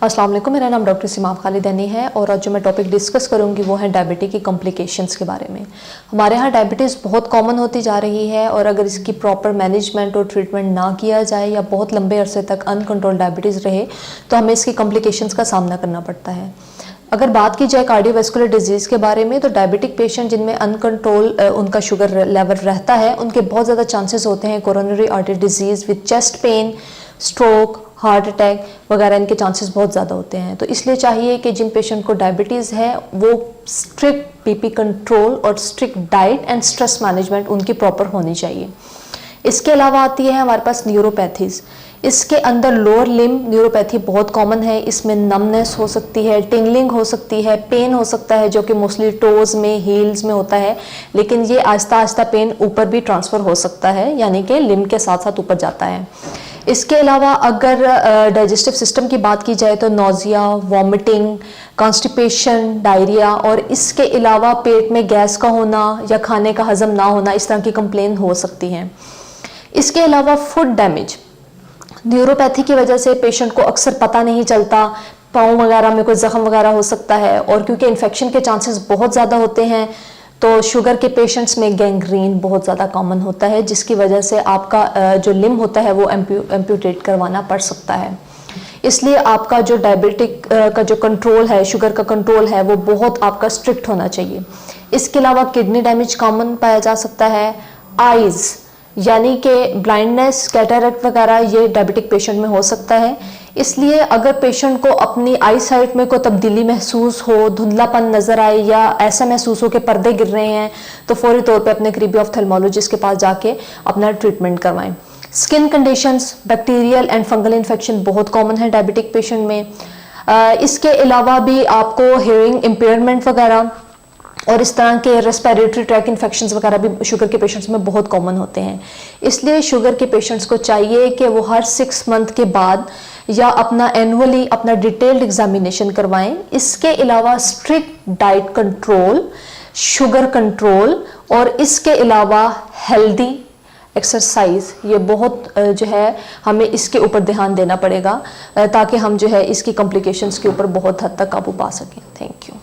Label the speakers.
Speaker 1: अस्सलाम वालेकुम, मेरा नाम डॉक्टर सिमाम खालिदानी है और आज जो मैं टॉपिक डिस्कस करूंगी वो है डायबिटीज़ की कॉम्प्लिकेशंस के बारे में। हमारे यहाँ डायबिटीज़ बहुत कॉमन होती जा रही है और अगर इसकी प्रॉपर मैनेजमेंट और ट्रीटमेंट ना किया जाए या बहुत लंबे अरसे तक अनकंट्रोल डायबिटीज़ रहे तो हमें इसकी कॉम्प्लिकेशंस का सामना करना पड़ता है। अगर बात की जाए कार्डियोवैस्कुलर डिजीज़ के बारे में तो डायबिटिक पेशेंट जिनमें अनकंट्रोल उनका शुगर लेवल रहता है उनके बहुत ज़्यादा चांसेस होते हैं coronary artery disease with chest pain, stroke, heart attack वगैरह इनके चांसेस बहुत ज़्यादा होते हैं। तो इसलिए चाहिए कि जिन पेशेंट को डायबिटीज़ है वो स्ट्रिक्ट बीपी कंट्रोल और strict diet and stress management उनकी प्रॉपर होनी चाहिए। इसके अलावा आती है हमारे पास न्यूरोपैथीज़। इसके अंदर लोअर लिम्ब न्यूरोपैथी बहुत कॉमन है। इसमें नमनेस हो सकती है, टिंगलिंग हो सकती है, पेन हो सकता है जो कि मोस्टली टोज़ में, हील्स में होता है, लेकिन ये आहिस्ता आहिस्ता पेन ऊपर भी ट्रांसफ़र हो सकता है, यानी कि लिम्ब के साथ साथ ऊपर जाता है। इसके अलावा अगर डाइजेस्टिव सिस्टम की बात की जाए तो नोज़िया, वॉमिटिंग, कॉन्स्टिपेशन, डायरिया और इसके अलावा पेट में गैस का होना या खाने का हजम ना होना, इस तरह की कंप्लेन हो सकती हैं। इसके अलावा फूड डैमेज, न्यूरोपैथी की वजह से पेशेंट को अक्सर पता नहीं चलता, पाँव वगैरह में कोई ज़ख्म वगैरह हो सकता है और क्योंकि इन्फेक्शन के चांसेस बहुत ज़्यादा होते हैं तो शुगर के पेशेंट्स में गैंग्रीन बहुत ज़्यादा कॉमन होता है, जिसकी वजह से आपका जो लिम्ब होता है वो एम्प्यूटेट करवाना पड़ सकता है। इसलिए आपका जो डायबिटिक का जो कंट्रोल है, शुगर का कंट्रोल है, वो बहुत आपका स्ट्रिक्ट होना चाहिए। इसके अलावा किडनी डैमेज कॉमन पाया जा सकता है। आइज़ यानी कि ब्लाइंडनेस, कैटरैक्ट वगैरह ये डायबिटिक पेशेंट में हो सकता है। इसलिए अगर पेशेंट को अपनी आई साइट में कोई तब्दीली महसूस हो, धुंधलापन नज़र आए या ऐसा महसूस हो कि पर्दे गिर रहे हैं तो फौरी तौर पे अपने करीबी ऑफ्थेल्मोलॉजिस्ट के पास जाके अपना ट्रीटमेंट करवाएं। Skin conditions, bacterial and fungal infection बहुत कॉमन है डायबिटिक पेशेंट में। इसके अलावा भी आपको हेयरिंग इम्पेयरमेंट वगैरह और इस तरह के रेस्पिरेटरी ट्रैक इन्फेक्शंस वगैरह भी शुगर के पेशेंट्स में बहुत कॉमन होते हैं। इसलिए शुगर के पेशेंट्स को चाहिए कि वो हर 6 मंथ के बाद या अपना एनुअली अपना डिटेल्ड एग्जामिनेशन करवाएं। इसके अलावा strict diet control, sugar control और इसके अलावा हेल्दी एक्सरसाइज, ये बहुत जो है हमें इसके ऊपर ध्यान देना पड़ेगा ताकि हम जो है इसकी कॉम्प्लिकेशंस के ऊपर बहुत हद तक काबू पा सकें। Thank you.